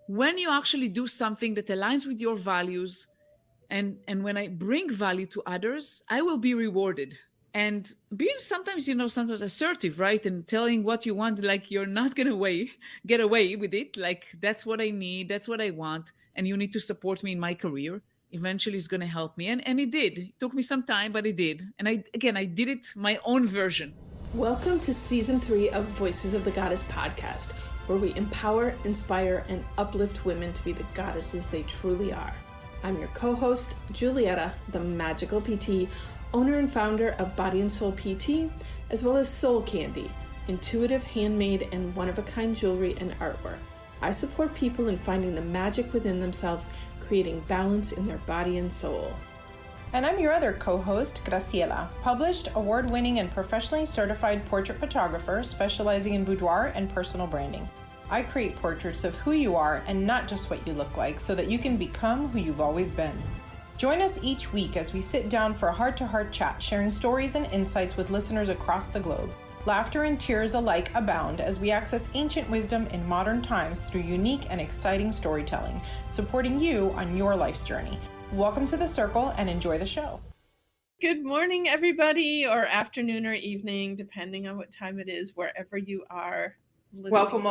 when you actually do something that aligns with your values, and when I bring value to others, I will be rewarded. And being sometimes, sometimes assertive, right, and telling what you want, like you're not gonna get away with it, like that's what I need, that's what I want, and you need to support me in my career, eventually is gonna help me. And it did. It took me some time, but it did. And I did it my own version. Welcome to Season 3 of Voices of the Goddess podcast, where we empower, inspire, and uplift women to be the goddesses they truly are. I'm your co-host, Julietta, the magical PT, owner and founder of Body and Soul PT, as well as Soul Candy, intuitive, handmade, and one-of-a-kind jewelry and artwork. I support people in finding the magic within themselves, creating balance in their body and soul. And I'm your other co-host, Graciela, published, award-winning, and professionally certified portrait photographer specializing in boudoir and personal branding. I create portraits of who you are and not just what you look like so that you can become who you've always been. Join us each week as we sit down for a heart-to-heart chat, sharing stories and insights with listeners across the globe. Laughter and tears alike abound as we access ancient wisdom in modern times through unique and exciting storytelling, supporting you on your life's journey. Welcome to the circle and enjoy the show. Good morning, everybody, or afternoon or evening, depending on what time it is, wherever you are. Welcome.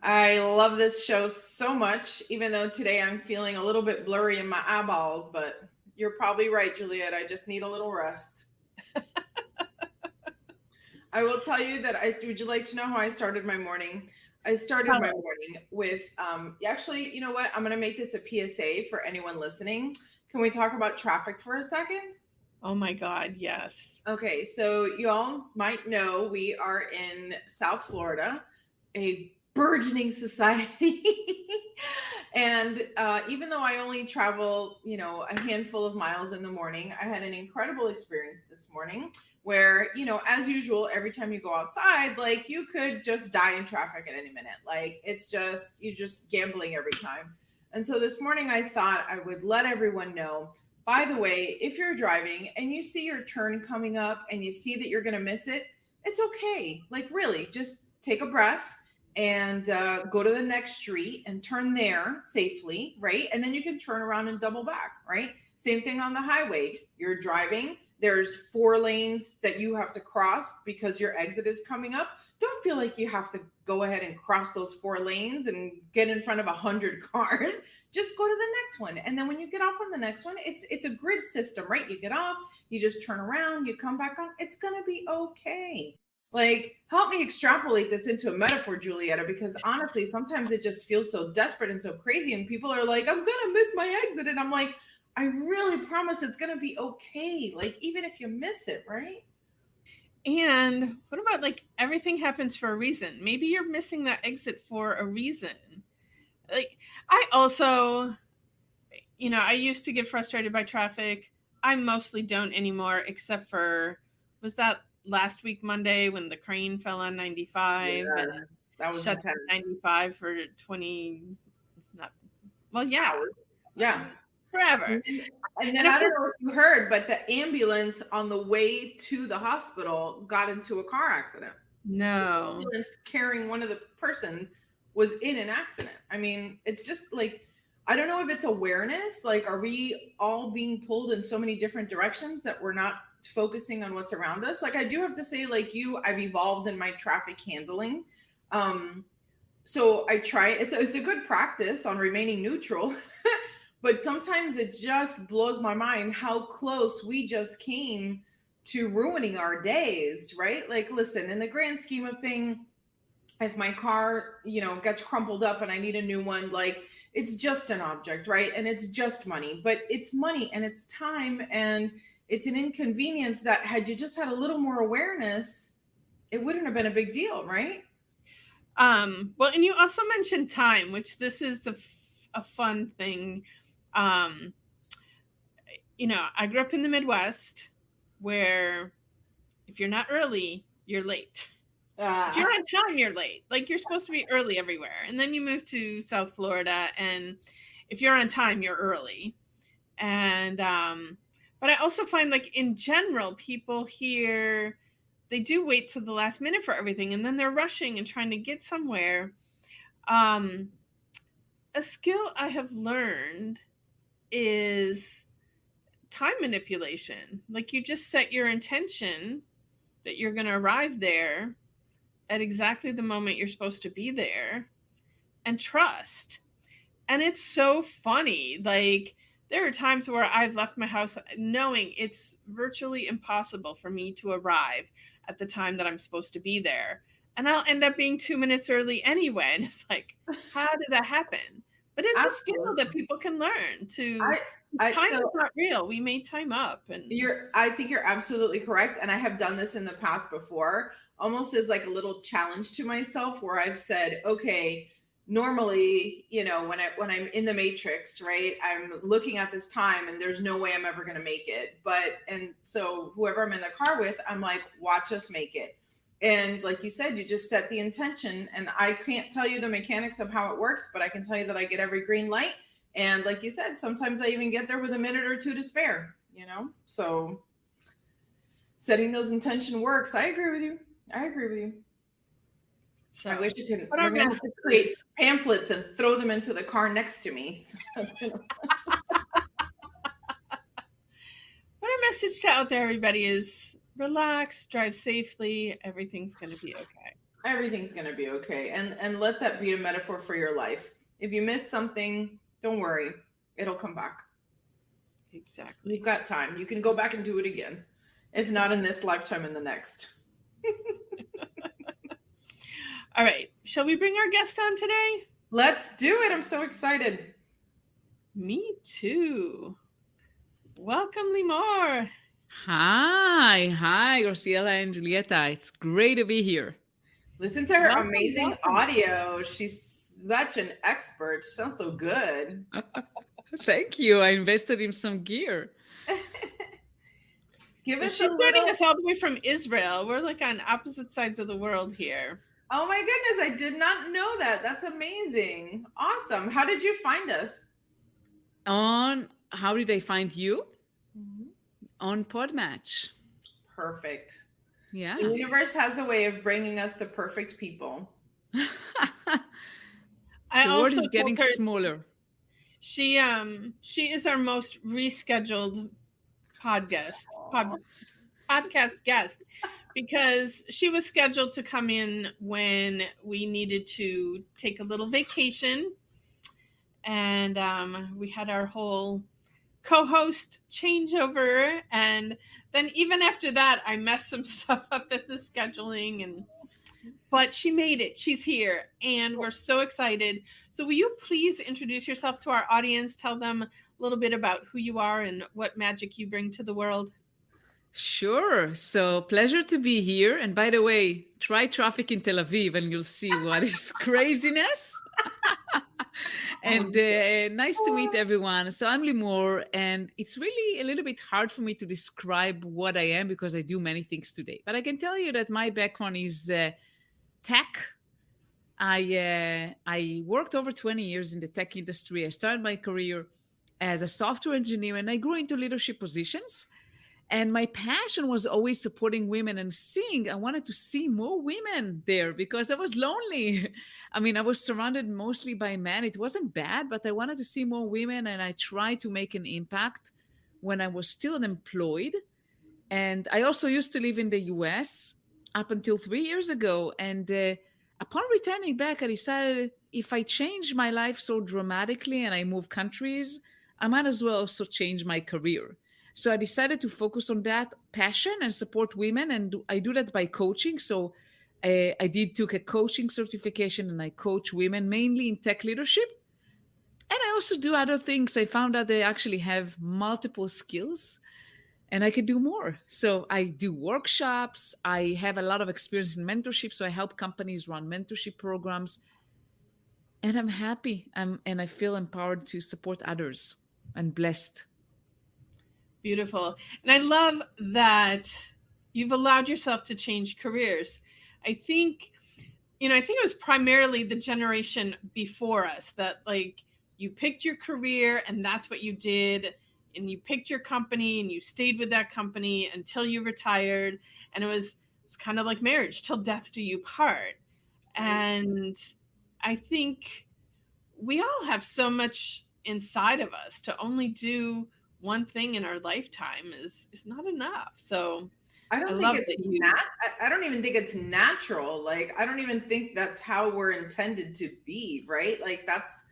I love this show so much, even though today I'm feeling a little bit blurry in my eyeballs, but you're probably right, Juliet. I just need a little rest. I will tell you that would you like to know how I started my morning? I started my morning with, actually, you know what? I'm going to make this a PSA for anyone listening. Can we talk about traffic for a second? Oh my God, yes. Okay, so you all might know we are in South Florida, a burgeoning society. And even though I only travel, a handful of miles in the morning, I had an incredible experience this morning where, as usual, every time you go outside, like you could just die in traffic at any minute. Like you're just gambling every time. And so this morning I thought I would let everyone know, by the way, if you're driving and you see your turn coming up and you see that you're going to miss it, it's okay. Like really, just take a breath and go to the next street and turn there safely, right? And then you can turn around and double back, right? Same thing on the highway. You're driving. There's 4 lanes that you have to cross because your exit is coming up. Don't feel like you have to go ahead and cross those 4 lanes and get in front of 100 cars. Just go to the next one. And then when you get off on the next one, it's a grid system, right? You get off, you just turn around, you come back on. It's going to be okay. Like, help me extrapolate this into a metaphor, Julietta, because honestly, sometimes it just feels so desperate and so crazy. And people are like, I'm going to miss my exit. And I'm like, I really promise it's going to be okay. Like, even if you miss it, right? And what about like everything happens for a reason? Maybe you're missing that exit for a reason. Like, I also, I used to get frustrated by traffic. I mostly don't anymore, except for, was that last week Monday when the crane fell on 95 and that was shut down 95 for 20 hours. Yeah. Forever. And then I don't know if you heard, but the ambulance on the way to the hospital got into a car accident. No. The ambulance carrying one of the persons was in an accident. I mean, it's just like, I don't know if it's awareness. Like, are we all being pulled in so many different directions that we're not focusing on what's around us? Like, I do have to say, like you, I've evolved in my traffic handling. So I try, it's a good practice on remaining neutral. But sometimes it just blows my mind how close we just came to ruining our days, right? Like, listen, in the grand scheme of things, if my car, gets crumpled up and I need a new one, like it's just an object, right? And it's just money, but it's money and it's time and it's an inconvenience that had you just had a little more awareness, it wouldn't have been a big deal, right? Well, and you also mentioned time, which this is a fun thing. I grew up in the Midwest where if you're not early, you're late. If you're on time, you're late. Like, you're supposed to be early everywhere. And then you move to South Florida, and if you're on time, you're early. And but I also find, like, in general, people here, they do wait till the last minute for everything, and then they're rushing and trying to get somewhere. A skill I have learned is time manipulation. Like, you just set your intention that you're going to arrive there at exactly the moment you're supposed to be there, and trust. And it's so funny. Like, there are times where I've left my house knowing it's virtually impossible for me to arrive at the time that I'm supposed to be there. And I'll end up being 2 minutes early anyway. And it's like, how did that happen? But it's a skill that people can learn to. Time is not real. We made time up. And I think you're absolutely correct. And I have done this in the past before, almost as like a little challenge to myself, where I've said, okay, normally, you know, when I'm in the matrix, right, I'm looking at this time and there's no way I'm ever going to make it. And so whoever I'm in the car with, I'm like, watch us make it. And like you said, you just set the intention, and I can't tell you the mechanics of how it works, but I can tell you that I get every green light. And like you said, sometimes I even get there with a minute or two to spare, you know? So setting those intention works. I agree with you. So I wish you could create pamphlets and throw them into the car next to me. What our message to out there, everybody, is relax, drive safely. Everything's going to be okay. Everything's going to be okay. And let that be a metaphor for your life. If you miss something, don't worry. It'll come back. Exactly. You've got time. You can go back and do it again. If not in this lifetime, in the next. All right. Shall we bring our guest on today? Let's do it. I'm so excited. Me too. Welcome, Limor. Hi, Graciela and Julietta. It's great to be here. Listen to her amazing audio. She's such an expert. She sounds so good. Thank you. I invested in some gear. She's joining us all the way from Israel. We're like on opposite sides of the world here. Oh my goodness, I did not know that. That's amazing. Awesome. How did you find us? How did I find you? Mm-hmm. On Podmatch. Perfect. Yeah. The universe has a way of bringing us the perfect people. The world is getting smaller. She is our most rescheduled podcast guest, because she was scheduled to come in when we needed to take a little vacation, and we had our whole co-host changeover, and then even after that I messed some stuff up in the scheduling, but she made it. She's here, and we're so excited. So will you please introduce yourself to our audience? Tell them a little bit about who you are and what magic you bring to the world. Sure. So pleasure to be here. And by the way, try traffic in Tel Aviv and you'll see what is craziness. And nice to meet everyone. So I'm Limor, and it's really a little bit hard for me to describe what I am because I do many things today. But I can tell you that my background is tech. I worked over 20 years in the tech industry. I started my career as a software engineer, and I grew into leadership positions. And my passion was always supporting women and I wanted to see more women there because I was lonely. I mean, I was surrounded mostly by men. It wasn't bad, but I wanted to see more women. And I tried to make an impact when I was still unemployed. And I also used to live in the US up until 3 years ago. And upon returning back, I decided if I change my life so dramatically and I move countries, I might as well also change my career. So I decided to focus on that passion and support women. And I do that by coaching. So I took a coaching certification, and I coach women mainly in tech leadership. And I also do other things. I found out they actually have multiple skills and I could do more. So I do workshops. I have a lot of experience in mentorship. So I help companies run mentorship programs. And I'm happy. And I feel empowered to support others and blessed. Beautiful. And I love that you've allowed yourself to change careers. I think it was primarily the generation before us that, like, you picked your career and that's what you did, and you picked your company and you stayed with that company until you retired. And it was kind of like marriage, till death do you part. And I think we all have so much inside of us. To only do one thing in our lifetime is not enough. So I I don't think love it's that you. I don't even think it's natural. Like, I don't even think that's how we're intended to be, right? Like, that's,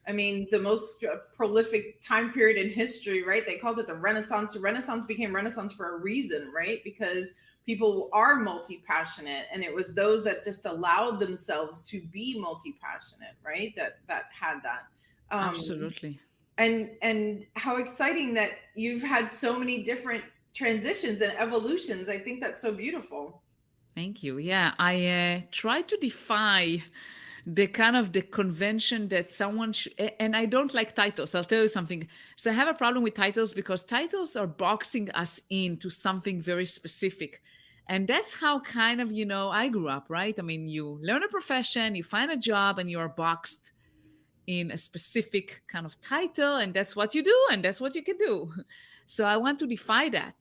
I mean, the most prolific time period in history, right? They called it the Renaissance. The Renaissance became Renaissance for a reason, right? Because people are multi-passionate, and it was those that just allowed themselves to be multi-passionate, right? That had that. Um, Absolutely. and how exciting that you've had so many different transitions and evolutions. I think that's so beautiful. Thank you. Yeah, I try to defy the kind of the convention that someone and I don't like titles. I'll tell you something. So I have a problem with titles because titles are boxing us into something very specific. And that's how kind of, I grew up, right? I mean, you learn a profession, you find a job, and you are boxed in a specific kind of title, and that's what you do, and that's what you can do. So I want to defy that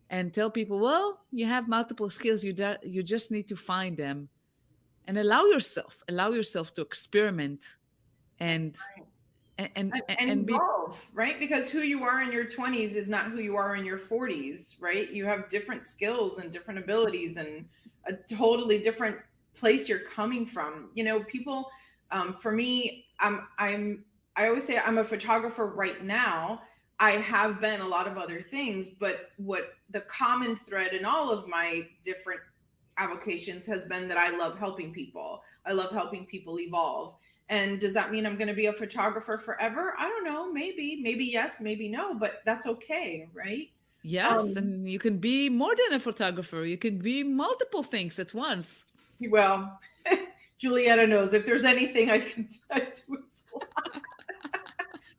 and tell people, well, you have multiple skills, you just need to find them and allow yourself to experiment and and be. Evolve, right? Because who you are in your 20s is not who you are in your 40s, right? You have different skills and different abilities and a totally different place you're coming from. People, for me, I always say I'm a photographer right now. I have been a lot of other things, but what the common thread in all of my different avocations has been that I love helping people. I love helping people evolve. And does that mean I'm going to be a photographer forever? I don't know. Maybe yes, maybe no, but that's okay, right? Yes, Um, and you can be more than a photographer, you can be multiple things at once. well, Julietta knows if there's anything I can do.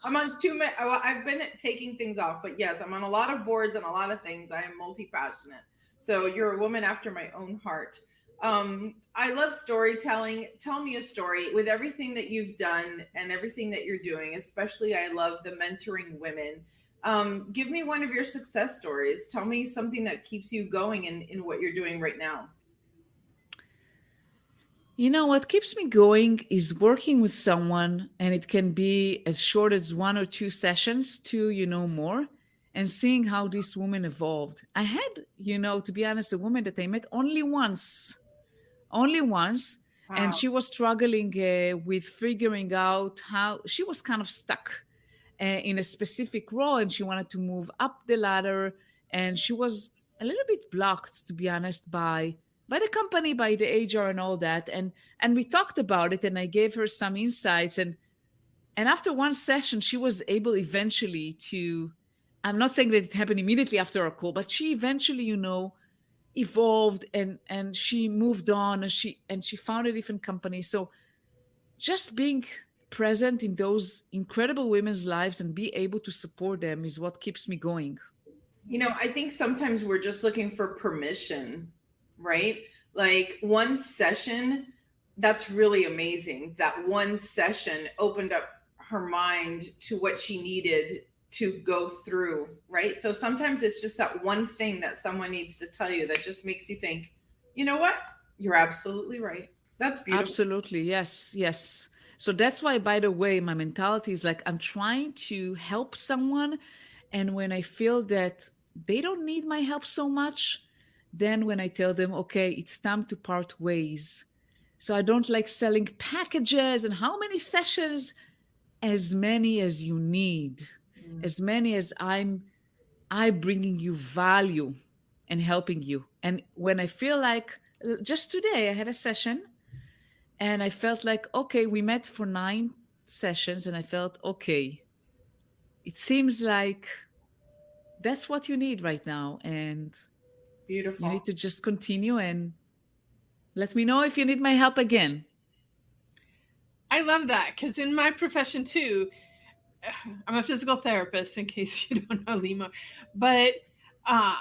I'm on too many. I've been taking things off, but yes, I'm on a lot of boards and a lot of things. I am multi-passionate. So you're a woman after my own heart. I love storytelling. Tell me a story with everything that you've done and everything that you're doing. Especially, I love the mentoring women. Give me one of your success stories. Tell me something that keeps you going in what you're doing right now. What keeps me going is working with someone, and it can be as short as 1 or 2 sessions to more, and seeing how this woman evolved. I had, to be honest, a woman that I met only once, and Wow. she was struggling with figuring out how she was kind of stuck in a specific role, and she wanted to move up the ladder, and she was a little bit blocked, to be honest, by the company, by the HR, and all that. And we talked about it, and I gave her some insights, and after one session, she was able eventually to. I'm not saying that it happened immediately after our call, but she eventually, evolved, and she moved on, and she found a different company. So just being present in those incredible women's lives and be able to support them is what keeps me going. I think sometimes we're just looking for permission, right? Like one session, that's really amazing. That one session opened up her mind to what she needed to go through, right? So sometimes it's just that one thing that someone needs to tell you that just makes you think, you know what? You're absolutely right. That's beautiful. Absolutely. Yes. Yes. So that's why, by the way, my mentality is like I'm trying to help someone. And when I feel that they don't need my help so much, then when I tell them, okay, it's time to part ways. So I don't like selling packages and how many sessions, as many as you need, Mm. as many as I bringing you value and helping you. And when I feel like, just today I had a session, and I felt like, okay, we met for 9 sessions, and I felt, okay, it seems like that's what you need right now. And you Beautiful. need to just continue and let me know if you need my help again. I love that because in my profession too, I'm a physical therapist, in case you don't know, Lima. But uh,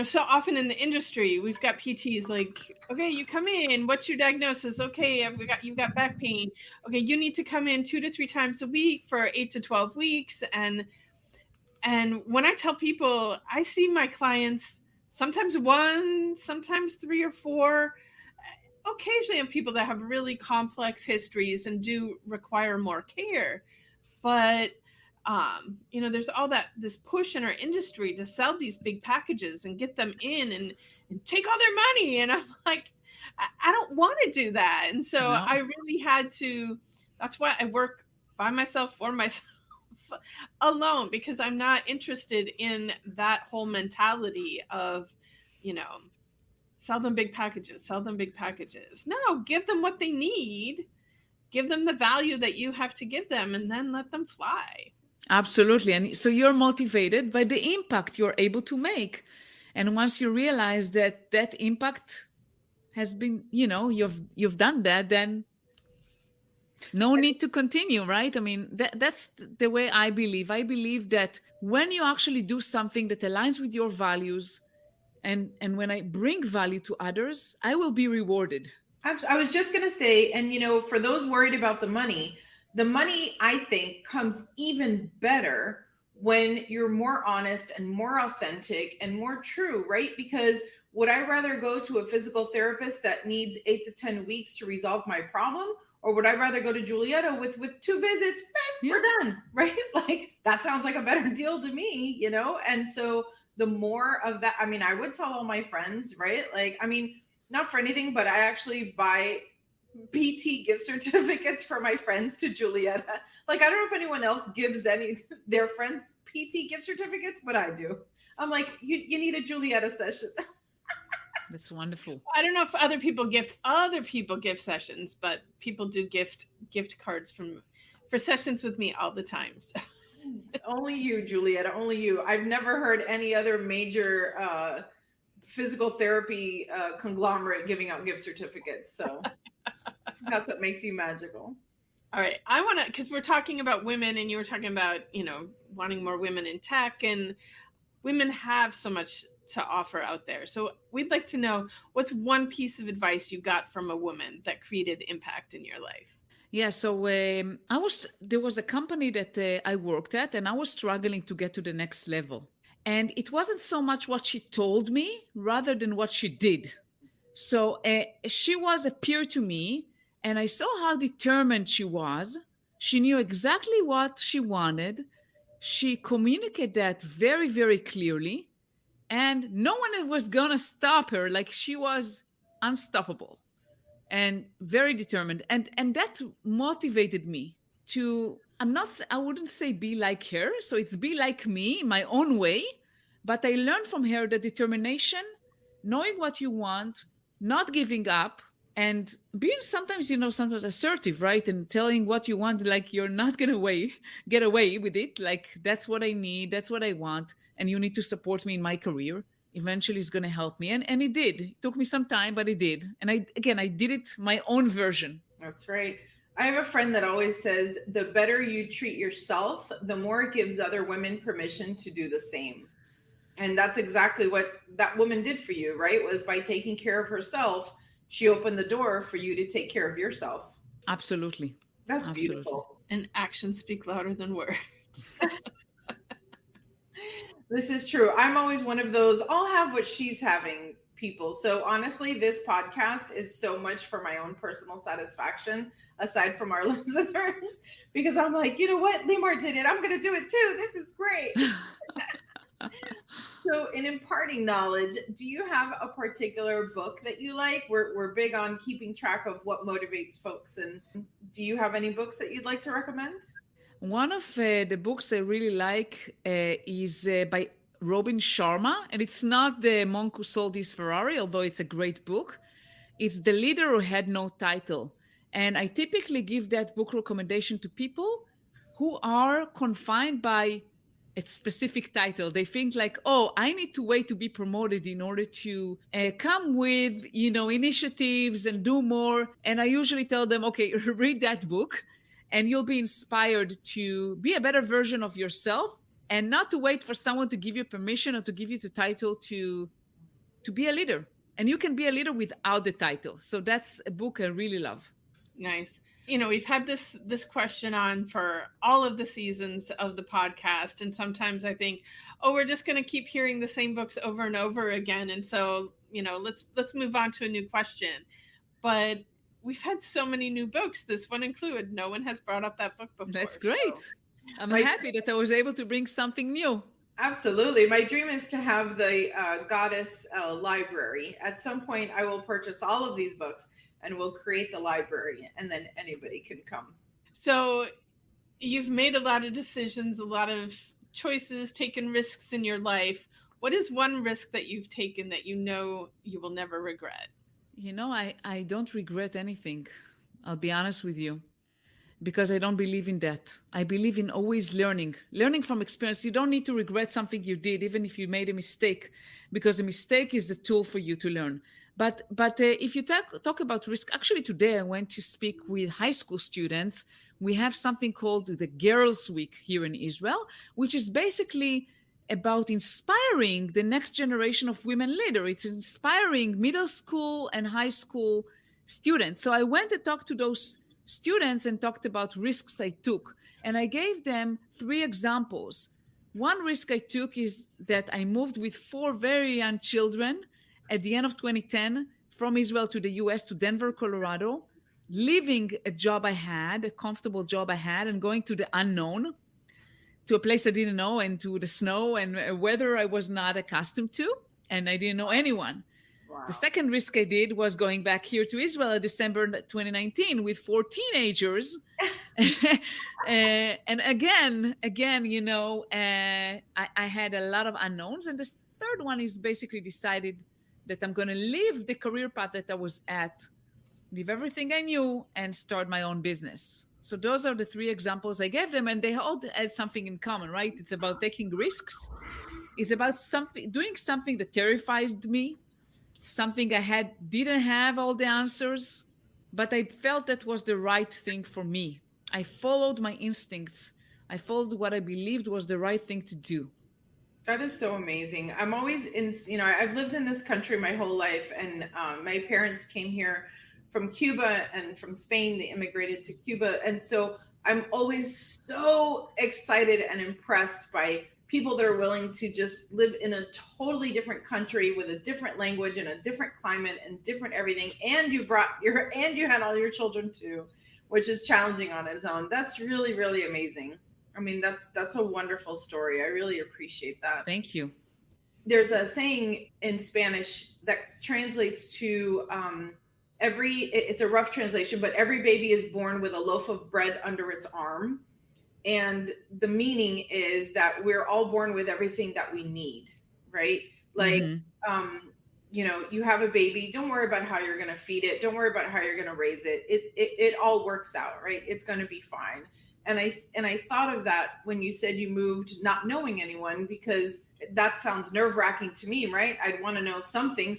so often in the industry, we've got PTs like, okay, you come in. What's your diagnosis? Okay, you've got back pain. Okay, you need to come in 2 to 3 times a week for 8 to 12 weeks. And when I tell people, I see my clients sometimes one, sometimes 3 or 4. occasionally have people that have really complex histories and do require more care. But there's all this push in our industry to sell these big packages and get them in and take all their money. And I'm like, I don't want to do that. And so No. I really had to, that's why I work by myself, for myself, alone, because I'm not interested in that whole mentality of, sell them big packages, sell them big packages. No, give them what they need, give them the value that you have to give them, and then let them fly. Absolutely. And so you're motivated by the impact you're able to make. And once you realize that that impact has been, you've done that, then no need to continue, right? I mean, that's the way I believe. I believe that when you actually do something that aligns with your values, and when I bring value to others, I will be rewarded. I was just going to say, and for those worried about the money, I think comes even better when you're more honest and more authentic and more true, right? Because would I rather go to a physical therapist that needs 8 to 10 weeks to resolve my problem? Or would I rather go to Julietta with 2 visits? We're done, right? Like, that sounds like a better deal to me, And so the more of that, I mean, I would tell all my friends, right? Like, I mean, not for anything, but I actually buy PT gift certificates for my friends to Julietta. Like, I don't know if anyone else gives their friends PT gift certificates, but I do. I'm like, you need a Julietta session. That's wonderful. I don't know if other people gift sessions, but people do gift cards for sessions with me all the time. So. Only you, Julietta, only you. I've never heard any other major physical therapy conglomerate giving out gift certificates. So that's what makes you magical. All right. I want to, because we're talking about women, and you were talking about, wanting more women in tech, and women have so much to offer out there. So we'd like to know, what's one piece of advice you got from a woman that created impact in your life? Yeah, so there was a company that I worked at, and I was struggling to get to the next level. And it wasn't so much what she told me, rather than what she did. So she was a peer to me, and I saw how determined she was. She knew exactly what she wanted. She communicated that very, very clearly, and no one was gonna stop her. Like, she was unstoppable and very determined, and that motivated me to, I wouldn't say be like her, so it's be like me, my own way. But I learned from her the determination, knowing what you want, not giving up, and being sometimes assertive, right? And telling what you want, like, you're not gonna get away with it. Like, that's what I need, that's what I want, and you need to support me in my career. Eventually it's going to help me. And it did. It took me some time, but it did. And I did it my own version. That's right. I have a friend that always says, the better you treat yourself, the more it gives other women permission to do the same. And that's exactly what that woman did for you, right? Was by taking care of herself, she opened the door for you to take care of yourself. Absolutely. That's beautiful. And actions speak louder than words. This is true. I'm always one of those, I'll have what she's having people. So honestly, this podcast is so much for my own personal satisfaction, aside from our listeners, because I'm like, you know what? Limor did it. I'm going to do it too. This is great. So in imparting knowledge, do you have a particular book that you like? We're big on keeping track of what motivates folks. And do you have any books that you'd like to recommend? One of the books I really like is by Robin Sharma, and it's not The Monk Who Sold His Ferrari, although it's a great book. It's The Leader Who Had No Title. And I typically give that book recommendation to people who are confined by a specific title. They think like, oh, I need to wait to be promoted in order to come with, initiatives and do more. And I usually tell them, okay, read that book, and you'll be inspired to be a better version of yourself, and not to wait for someone to give you permission or to give you the title to be a leader. And you can be a leader without the title. So that's a book I really love. Nice. We've had this question on for all of the seasons of the podcast. And sometimes I think, we're just going to keep hearing the same books over and over again. And so, let's move on to a new question. but we've had so many new books, this one included. No one has brought up that book before. That's great. So. I'm happy that I was able to bring something new. Absolutely. My dream is to have the Goddess library. At some point, I will purchase all of these books and we'll create the library, and then anybody can come. So you've made a lot of decisions, a lot of choices, taken risks in your life. What is one risk that you've taken that you know you will never regret? I don't regret anything. I'll be honest with you, because I don't believe in that. I believe in always learning from experience. You don't need to regret something you did, even if you made a mistake, because a mistake is the tool for you to learn. But if you talk about risk, actually today I went to speak with high school students. We have something called the Girls Week here in Israel, which is basically about inspiring the next generation of women leaders. It's inspiring middle school and high school students. So I went to talk to those students and talked about risks I took. And I gave them 3 examples. One risk I took is that I moved with 4 very young children at the end of 2010 from Israel to the US to Denver, Colorado, leaving a job I had, a comfortable job I had, and going to the unknown, to a place I didn't know, and to the snow and weather I was not accustomed to, and I didn't know anyone. Wow. The second risk I did was going back here to Israel in December 2019 with 4 teenagers. And again, I had a lot of unknowns. And the third one is basically decided that I'm going to leave the career path that I was at, leave everything I knew, and start my own business. So those are the 3 examples I gave them, and they all had something in common, right? It's about taking risks. It's about doing something that terrified me, something I didn't have all the answers, but I felt that was the right thing for me. I followed my instincts. I followed what I believed was the right thing to do. That is so amazing. I'm always I've lived in this country my whole life, and my parents came here from Cuba and from Spain. They immigrated to Cuba. And so I'm always so excited and impressed by people that are willing to just live in a totally different country with a different language and a different climate and different everything. And you had all your children too, which is challenging on its own. That's really, really amazing. I mean, that's a wonderful story. I really appreciate that. Thank you. There's a saying in Spanish that translates to it's a rough translation, but every baby is born with a loaf of bread under its arm. And the meaning is that we're all born with everything that we need, right? Like, you have a baby, don't worry about how you're going to feed it. Don't worry about how you're going to raise it. It all works out, right? It's going to be fine. And I thought of that when you said you moved not knowing anyone, because that sounds nerve-wracking to me, right? I'd want to know something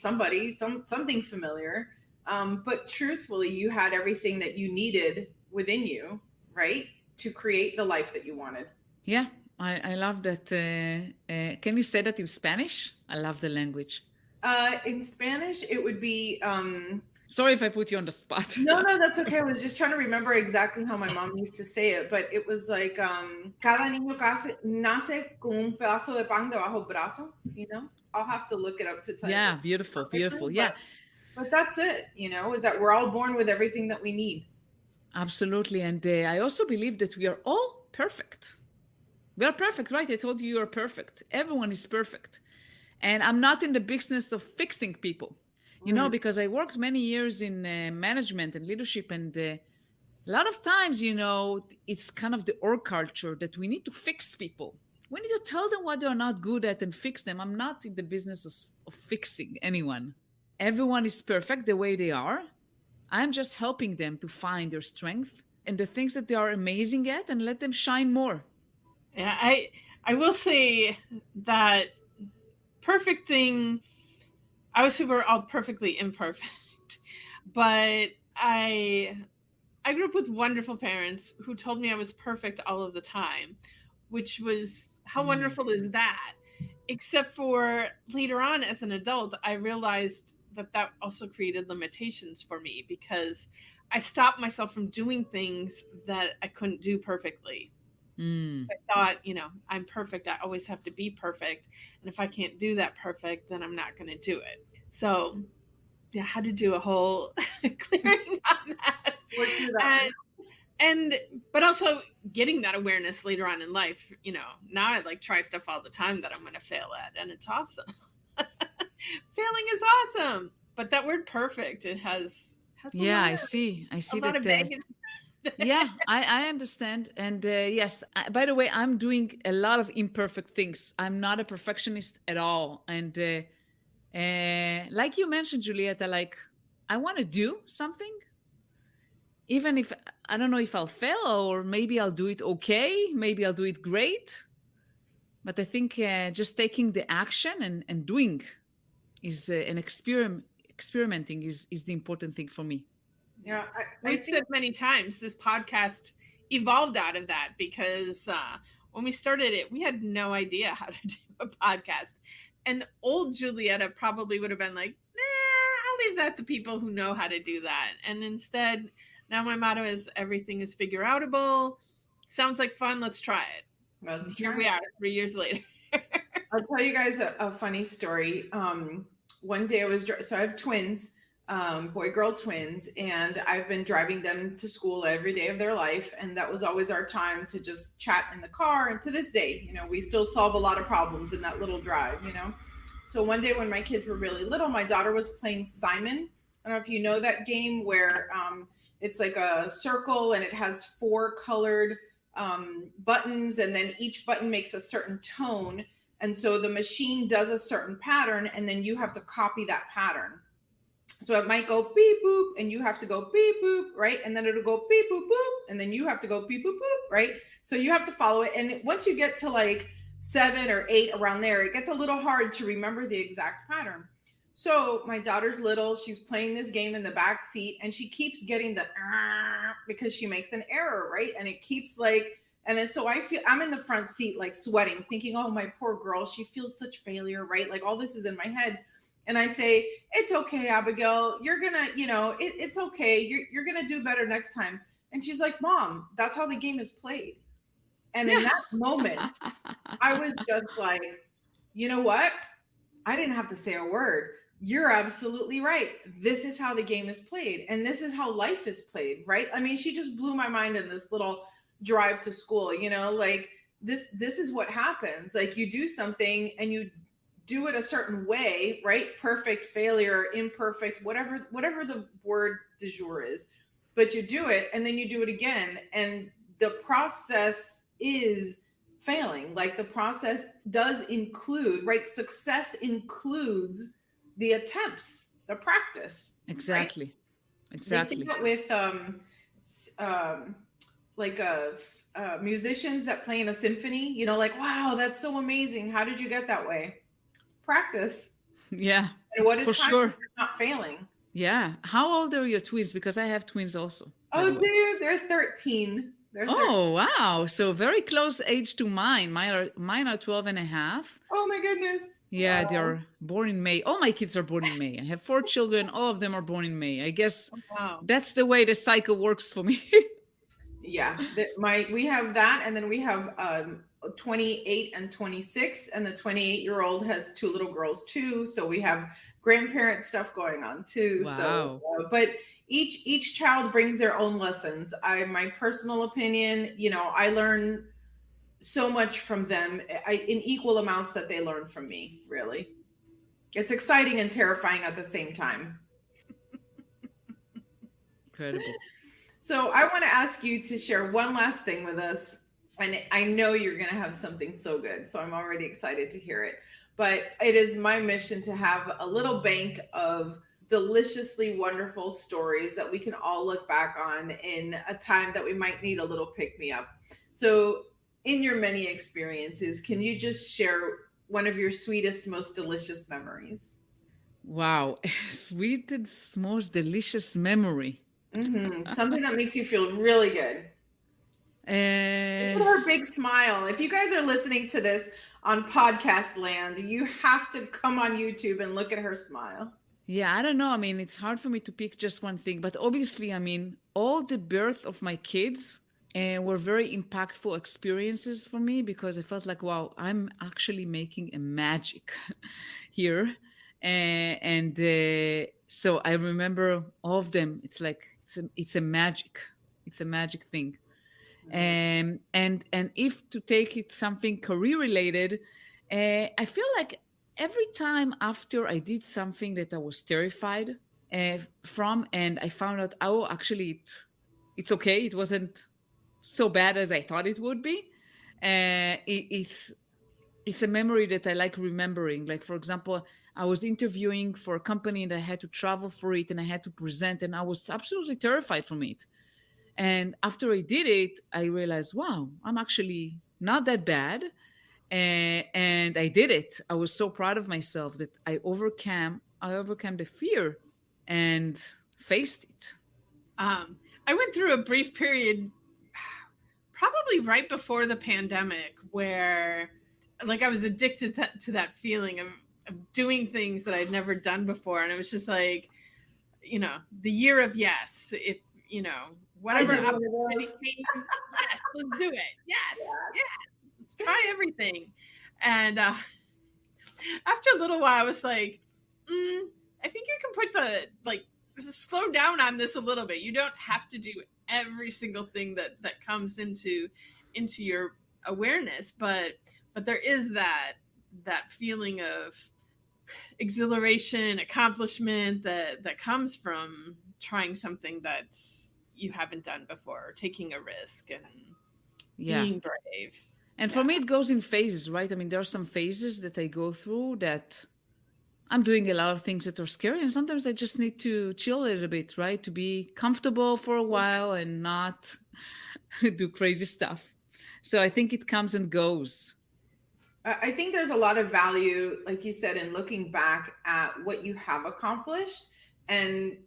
familiar. But truthfully, you had everything that you needed within you, right? To create the life that you wanted. Yeah, I love that. Can you say that in Spanish? I love the language. In Spanish, it would be... Sorry if I put you on the spot. No, that's okay. I was just trying to remember exactly how my mom used to say it, but it was like, cada niño nace con un pedazo de pan debajo el brazo, I'll have to look it up to tell you. Yeah, beautiful. Yeah. But that's it, is that we're all born with everything that we need. Absolutely. And I also believe that we are all perfect. We are perfect, right? I told you are perfect. Everyone is perfect. And I'm not in the business of fixing people, because I worked many years in management and leadership. And a lot of times, it's kind of the org culture that we need to fix people. We need to tell them what they're not good at and fix them. I'm not in the business of fixing anyone. Everyone is perfect the way they are. I'm just helping them to find their strength and the things that they are amazing at, and let them shine more. Yeah, I will say that perfect thing, I would say we're all perfectly imperfect, but I grew up with wonderful parents who told me I was perfect all of the time, which was, how wonderful is that? Except for later on as an adult, I realized that also created limitations for me, because I stopped myself from doing things that I couldn't do perfectly. I thought, I'm perfect. I always have to be perfect. And if I can't do that perfect, then I'm not going to do it. So had to do a whole clearing on that. Work through that. But also getting that awareness later on in life, now I like try stuff all the time that I'm going to fail at, and it's awesome. Failing is awesome. But that word perfect, it has yeah, I see a lot that of baggage. yeah, I understand. And yes, by the way, I'm doing a lot of imperfect things. I'm not a perfectionist at all. And like you mentioned, Julieta, like I want to do something, even if I don't know if I'll fail, or maybe I'll do it okay, maybe I'll do it great. But I think just taking the action and doing is an experimenting is the important thing for me. Yeah, I've said many times this podcast evolved out of that, because when we started it, we had no idea how to do a podcast. And old Julietta probably would have been like, nah, I'll leave that to people who know how to do that. And instead, now my motto is everything is figure outable. Sounds like fun. Let's try it. Here we are 3 years later. I'll tell you guys a funny story. One day I have twins, boy-girl twins, and I've been driving them to school every day of their life. And that was always our time to just chat in the car. And to this day, we still solve a lot of problems in that little drive, So one day when my kids were really little, my daughter was playing Simon. I don't know if you know that game where it's like a circle and it has 4 colored buttons, and then each button makes a certain tone. And so the machine does a certain pattern, and then you have to copy that pattern. So it might go beep boop, and you have to go beep boop, right? And then it'll go beep boop boop, and then you have to go beep boop boop, right? So you have to follow it. And once you get to like 7 or 8 around there, it gets a little hard to remember the exact pattern. So my daughter's little, she's playing this game in the back seat, and she keeps getting the because she makes an error, right? And it keeps like, and then so I'm in the front seat like sweating, thinking, oh, my poor girl, she feels such failure, right? Like all this is in my head. And I say, it's okay, Abigail, you're gonna, it's okay, you're gonna do better next time. And she's like, Mom, that's how the game is played. And in that moment, I was just like, you know what? I didn't have to say a word. You're absolutely right. This is how the game is played. And this is how life is played, right? I mean, she just blew my mind in this little drive to school, like this is what happens. Like you do something and you do it a certain way, right? Perfect, failure, imperfect, whatever the word du jour is, but you do it and then you do it again. And the process is failing. Like the process does include, right? Success includes the attempts, the practice. Exactly. Right? Exactly. They say that with musicians that play in a symphony, like, wow, that's so amazing. How did you get that way? Practice. Yeah. And what is for practice? Sure. Not failing. Yeah. How old are your twins? Because I have twins also. Oh, they're 13. Oh, wow. So very close age to mine. Mine are 12 and a half. Oh my goodness. Yeah, wow. They're born in May. All my kids are born in May. I have 4 children. All of them are born in May. I guess that's the way the cycle works for me. Yeah. We have that. And then we have 28 and 26. And the 28-year-old has 2 little girls too. So we have grandparent stuff going on too. Wow. So, but each child brings their own lessons. My personal opinion, I learn so much from them in equal amounts that they learn from me, really. It's exciting and terrifying at the same time. Incredible. So I want to ask you to share one last thing with us. And I know you're going to have something so good. So I'm already excited to hear it. But it is my mission to have a little bank of deliciously wonderful stories that we can all look back on in a time that we might need a little pick-me-up. So in your many experiences, can you just share one of your sweetest, most delicious memories? Wow. Sweetest, most delicious memory. Mm-hmm. Something that makes you feel really good. Look at her big smile. If you guys are listening to this on podcast land, you have to come on YouTube and look at her smile. Yeah, I don't know. I mean, it's hard for me to pick just one thing, but obviously, I mean, all the birth of my kids were very impactful experiences for me, because I felt like, wow, I'm actually making a magic here. So I remember all of them. It's like it's a magic. It's a magic thing. And if to take it something career related, I feel like every time after I did something that I was terrified from, and I found out, oh, actually it's okay. It wasn't so bad as I thought it would be. It's a memory that I like remembering. Like, for example, I was interviewing for a company and I had to travel for it and I had to present, and I was absolutely terrified from it. And after I did it, I realized, wow, I'm actually not that bad. And I did it. I was so proud of myself that I overcame the fear and faced it. I went through a brief period, probably right before the pandemic, where like I was addicted to that feeling of doing things that I'd never done before. And it was just like, the year of yes. If, whatever opportunity came, yes, let's do it. Yes. Let's try everything. And after a little while, I was like, I think you can put slow down on this a little bit. You don't have to do every single thing that comes into your awareness, but there is that feeling of exhilaration, accomplishment that comes from trying something that you haven't done before, taking a risk and being brave. And for me, it goes in phases, right? I mean, there are some phases that I go through that I'm doing a lot of things that are scary, and sometimes I just need to chill a little bit, right? To be comfortable for a while and not do crazy stuff. So I think it comes and goes. I think there's a lot of value, like you said, in looking back at what you have accomplished and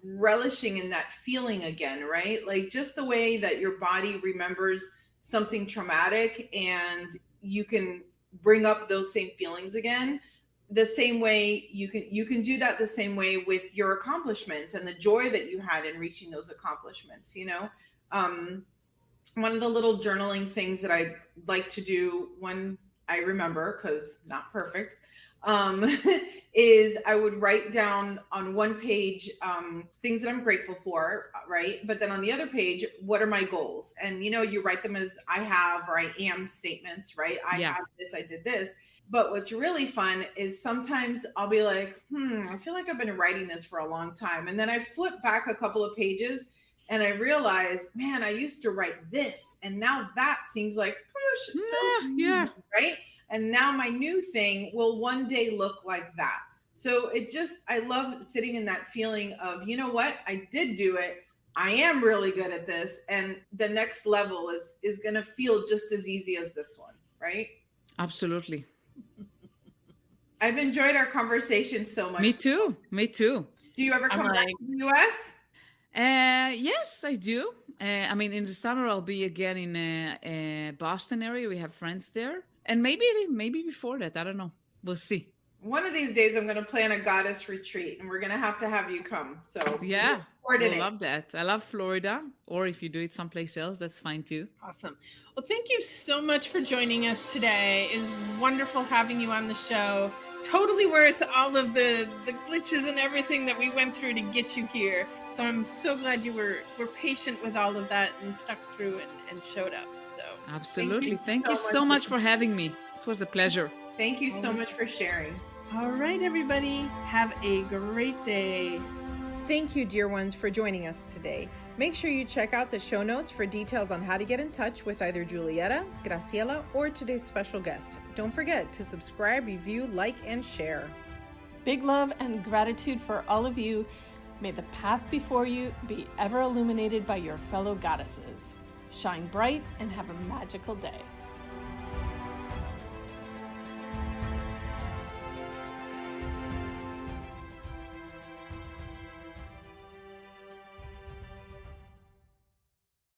relishing in that feeling again, right? Like just the way that your body remembers something traumatic and you can bring up those same feelings again. The same way you can do that the same way with your accomplishments and the joy that you had in reaching those accomplishments. One of the little journaling things that I like to do when I remember, because not perfect, is I would write down on one page things that I'm grateful for, right? But then on the other page, what are my goals? And you write them as I have or I am statements, right? I have this, I did this. But what's really fun is sometimes I'll be like, I feel like I've been writing this for a long time. And then I flip back a couple of pages and I realize, man, I used to write this. And now that seems like, so easy, right? And now my new thing will one day look like that. So I love sitting in that feeling of, you know what? I did do it. I am really good at this. And the next level is going to feel just as easy as this one, right? Absolutely. I've enjoyed our conversation so much. Me too. Do you ever come back to the US? Yes, I do. I mean, in the summer, I'll be again in Boston area. We have friends there. And maybe before that, I don't know. We'll see. One of these days, I'm going to plan a goddess retreat, and we're going to have you come. So yeah, I love that. I love Florida, or if you do it someplace else, that's fine too. Awesome. Well, thank you so much for joining us today. It was wonderful having you on the show. Totally worth all of the glitches and everything that we went through to get you here. So I'm so glad you were patient with all of that and stuck through and showed up. So absolutely. Thank you so much for having me. It was a pleasure. Thank you so much for sharing. All right, everybody. Have a great day. Thank you, dear ones, for joining us today. Make sure you check out the show notes for details on how to get in touch with either Julietta, Graciela, or today's special guest. Don't forget to subscribe, review, like, and share. Big love and gratitude for all of you. May the path before you be ever illuminated by your fellow goddesses. Shine bright and have a magical day.